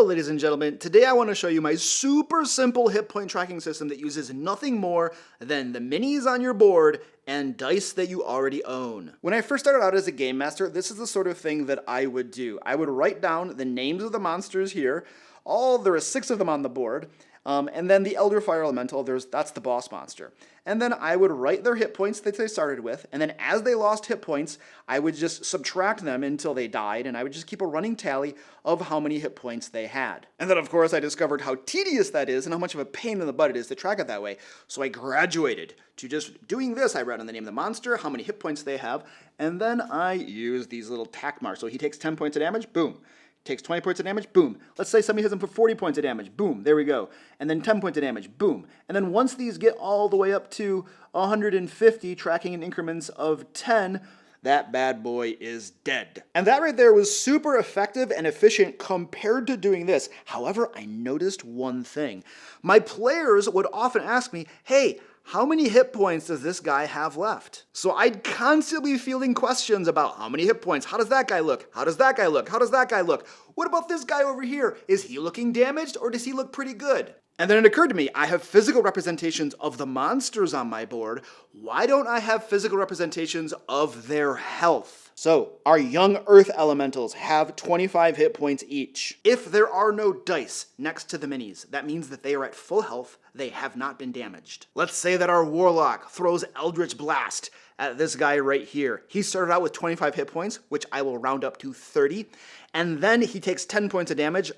Hello ladies and gentlemen, today I want to show you my super simple hit point tracking system that uses nothing more than the minis on your board and dice that you already own. When I first started out as a game master, this is the sort of thing that I would do. I would write down the names of the monsters here, there are 6 of them on the board, and then the Elder Fire Elemental, that's the boss monster. And then I would write their hit points that they started with, and then as they lost hit points, I would just subtract them until they died, and I would just keep a running tally of how many hit points they had. And then of course I discovered how tedious that is and how much of a pain in the butt it is to track it that way. So I graduated to just doing this. I write down the name of the monster, how many hit points they have, and then I use these little tack marks. So he takes 10 points of damage, boom. Takes 20 points of damage, boom. Let's say somebody hits him for 40 points of damage, boom, there we go. And then 10 points of damage, boom. And then once these get all the way up to 150, tracking in increments of 10, that bad boy is dead. And that right there was super effective and efficient compared to doing this. However, I noticed one thing. My players would often ask me, hey, how many hit points does this guy have left? So I'd constantly be fielding questions about how many hit points, how does that guy look, how does that guy look, how does that guy look? What about this guy over here? Is he looking damaged or does he look pretty good? And then it occurred to me, I have physical representations of the monsters on my board. Why don't I have physical representations of their health? So, our young earth elementals have 25 hit points each. If there are no dice next to the minis, that means that they are at full health, they have not been damaged. Let's say that our warlock throws Eldritch Blast at this guy right here. He started out with 25 hit points, which I will round up to 30, and then he takes 10 points of damage.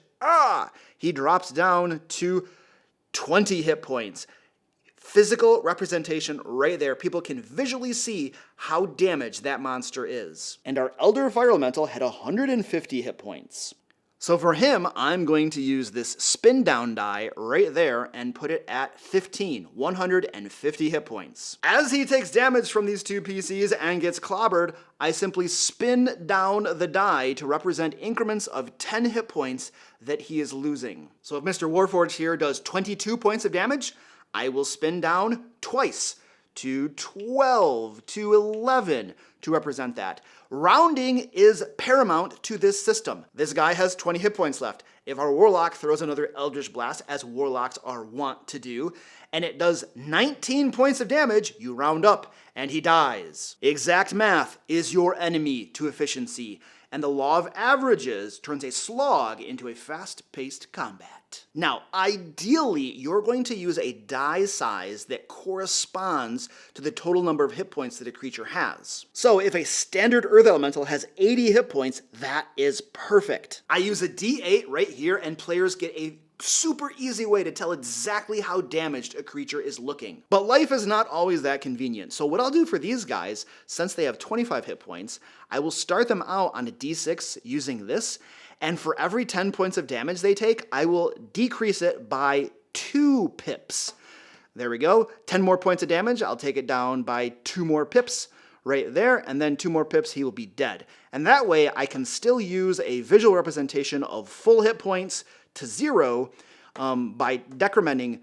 He drops down to 20 hit points. Physical representation right there. People can visually see how damaged that monster is. And our Elder Fire Elemental had 150 hit points. So for him, I'm going to use this spin down die right there and put it at 150 hit points. As he takes damage from these two PCs and gets clobbered, I simply spin down the die to represent increments of 10 hit points that he is losing. So if Mr. Warforged here does 22 points of damage, I will spin down twice to 12, to 11 to represent that. Rounding is paramount to this system. This guy has 20 hit points left. If our Warlock throws another Eldritch Blast, as Warlocks are wont to do, and it does 19 points of damage, you round up, and he dies. Exact math is your enemy to efficiency, and the law of averages turns a slog into a fast-paced combat. Now, ideally, you're going to use a die size that corresponds to the total number of hit points that a creature has. So if a standard Earth Elemental has 80 hit points, that is perfect. I use a D8 right here, and players get a super easy way to tell exactly how damaged a creature is looking. But life is not always that convenient. So what I'll do for these guys, since they have 25 hit points, I will start them out on a D6 using this, and for every 10 points of damage they take, I will decrease it by 2 pips. There we go. 10 more points of damage, I'll take it down by 2 more pips right there, and then 2 more pips, he will be dead. And that way I can still use a visual representation of full hit points to 0 by decrementing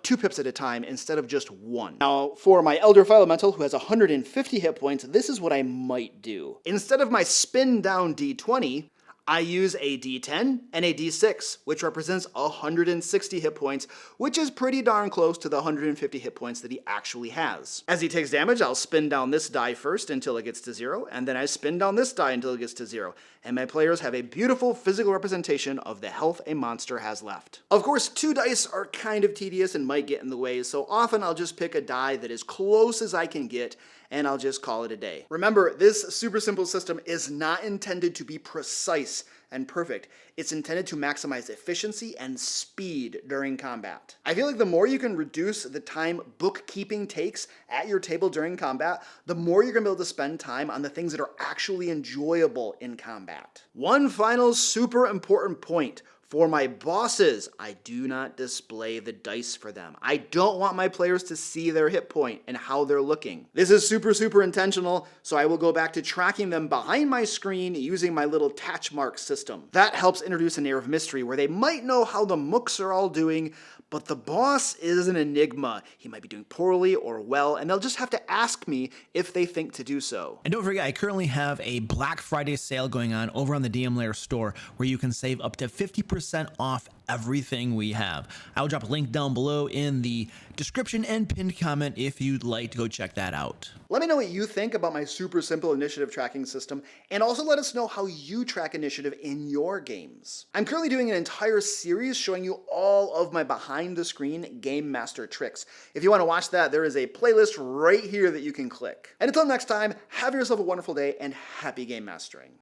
2 pips at a time instead of just 1. Now, for my Elder Fire Elemental, who has 150 hit points, this is what I might do. Instead of my spin down D20, I use a D10 and a D6, which represents 160 hit points, which is pretty darn close to the 150 hit points that he actually has. As he takes damage, I'll spin down this die first until it gets to 0, and then I spin down this die until it gets to 0. And my players have a beautiful physical representation of the health a monster has left. Of course, 2 dice are kind of tedious and might get in the way, so often I'll just pick a die that is close as I can get, and I'll just call it a day. Remember, this super simple system is not intended to be precise and perfect. It's intended to maximize efficiency and speed during combat. I feel like the more you can reduce the time bookkeeping takes at your table during combat, the more you're gonna be able to spend time on the things that are actually enjoyable in combat. One final super important point. For my bosses, I do not display the dice for them. I don't want my players to see their hit point and how they're looking. This is super intentional, so I will go back to tracking them behind my screen using my little tatch mark system. That helps introduce an air of mystery where they might know how the mooks are all doing, but the boss is an enigma. He might be doing poorly or well, and they'll just have to ask me if they think to do so. And don't forget, I currently have a Black Friday sale going on over on the DM Lair store where you can save up to 50% 20% off everything we have. I will drop a link down below in the description and pinned comment if you'd like to go check that out. Let me know what you think about my super simple initiative tracking system, and also let us know how you track initiative in your games. I'm currently doing an entire series showing you all of my behind the screen Game Master tricks. If you want to watch that, there is a playlist right here that you can click. And until next time, have yourself a wonderful day and happy game mastering.